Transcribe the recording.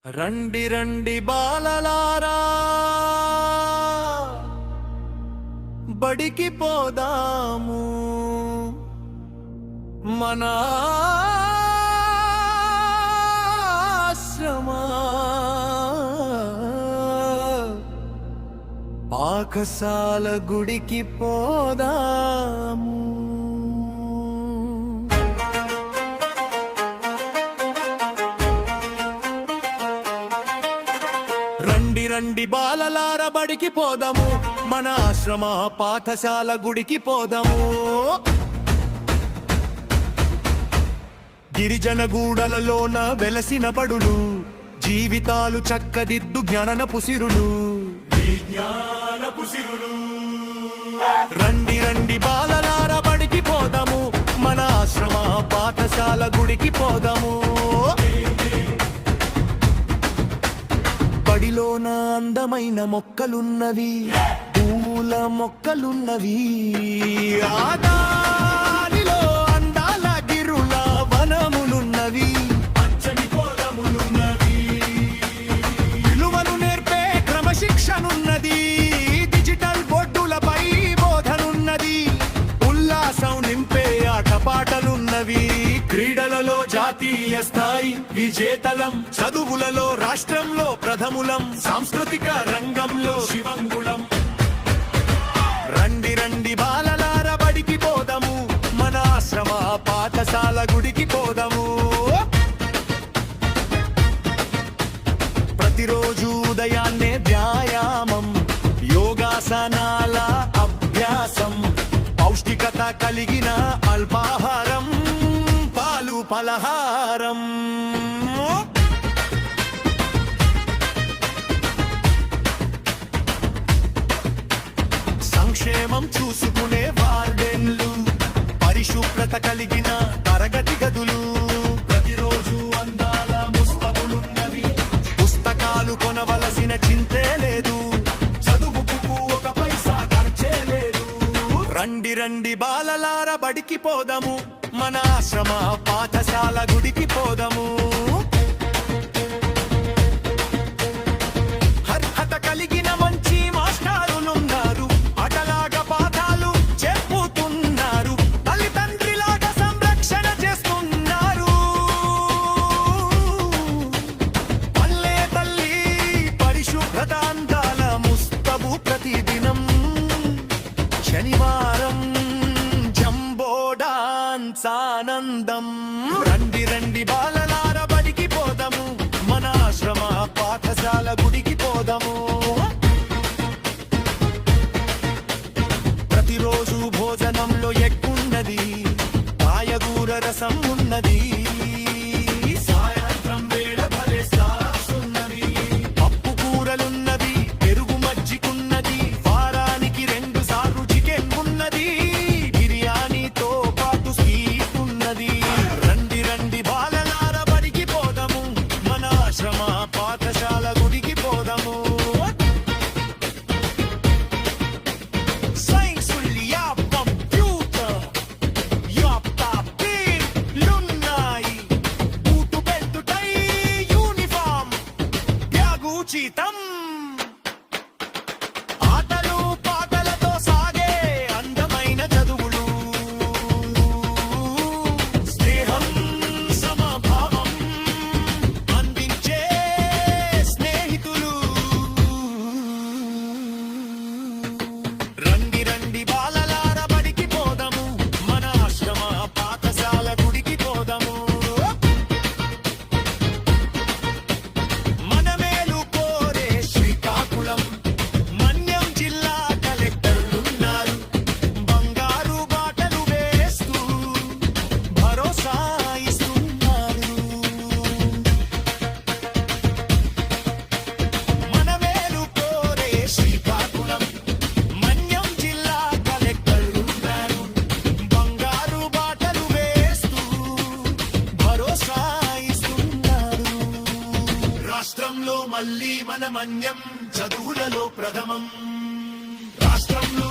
రండి రండి బాలలారా బడికి పోదాము మన ఆశ్రమ పాఠశాల గుడికి పోదాము. రండి రండి బాలలార బడికి పోదాము మన ఆశ్రమ పాఠశాల గుడికి పోదాము. గిరిజన గూడలలోన వెలసిన బడులు జీవితాలు చక్కదిద్దు జ్ఞానపు సిరులు. రండి రండి బాలలార బడికి పోదాము మన ఆశ్రమ పాఠశాల గుడికి పోదాము. బడిలోన అందమైన మొక్కలున్నవి పూల మొక్కలున్నవి ఆదానిలో అందాల గిరుల వనములున్నవి పచ్చని పొలములున్నవి విలువను నేర్పే క్రమశిక్షణున్నది డిజిటల్ బోర్డులపై బోధనున్నది ఉల్లాసం నింపే ఆటపాటలున్నవి క్రీడలలో జాతీయ స్థాయి విజేతలం చదువులలో రాష్ట్రంలో ప్రథములం సాంస్కృతిక రంగంలో శివంగుళం. రండి రండి బాలలార బడికి పోదాము మన ఆశ్రమ పాఠశాల గుడికి పోదాము. ప్రతిరోజు ఉదయాన్నే వ్యాయామం యోగాసనాల అభ్యాసం పౌష్టికత కలిగిన అల్పాహారం పాలు పలహారం. సంక్షేమం చూసుకునే వార్డెన్లు పరిశుభ్రత కలిగిన తరగతి గదులు ప్రతిరోజు అందాల పుస్తకాలున్నవి పుస్తకాలు కొనవలసిన చింతే లేదు చదువుకు ఒక పైసా ఖర్చే లేదు. రండి రండి బాలలార బడికి పోదాము మన ఆశ్రమ పాఠశాల గుడికి పోదాము. అర్హత కలిగిన మంచి మాస్టారులున్నారు అటలాగా పాఠాలు చెప్పుతున్నారు తల్లిదండ్రిలాగా సంరక్షణ చేస్తున్నారు. పల్లె తల్లి పరిశుభ్రత అందాల ముస్తబు ప్రతిదినం శనివారం ఆనందం. రండి రండి బాలలార బడికి పోదాము మన ఆశ్రమ పాఠశాల గుడికి పోదాము. ప్రతిరోజు భోజనంలో ఎక్కున్నది కాయగూర రసం ఉన్నది సాయంత్రం వేళ భలే స్నాక్స్ ఉన్నవి పప్పు కూరలున్నవి పెరుగు మజ్జిగున్నది వారానికి 2 సార్లు చికెన్ ఉన్నది బిర్యానీతో పాటు స్వీట్ ఉన్నది. రండి రండి బాలలార బడికి పోదాము మన ఆశ్రమ పాఠశాల గుడికి పోదాము. సైన్స్ కంప్యూటర్ లున్నాయి boot belt tie uniform bag ఉచితం. ఆటలు పాటలతో సాగే అందమైన చదువులు స్నేహం సమభావం అందించే స్నేహితులు. రండి రండి బాలలార బడికి పోదాము మన ఆశ్రమ పాఠశాల గుడికి పోదాము. మన మేలు కోరే శ్రీకాకుళం మన్యం జిల్లా కలెక్టర్లున్నారు బంగారు బాటలు వేస్తూ భరోసా ఇస్తున్నారు. మన మేలు కోరే శ్రీకాకుళం మన్యం జిల్లా కలెక్టర్లున్నారు బంగారు బాటలు వేస్తూ భరోసా ఇస్తున్నారు. రాష్ట్రంలో మళ్ళీ మన మన్యం చదువులలో ప్రథమం రాష్ట్రంలో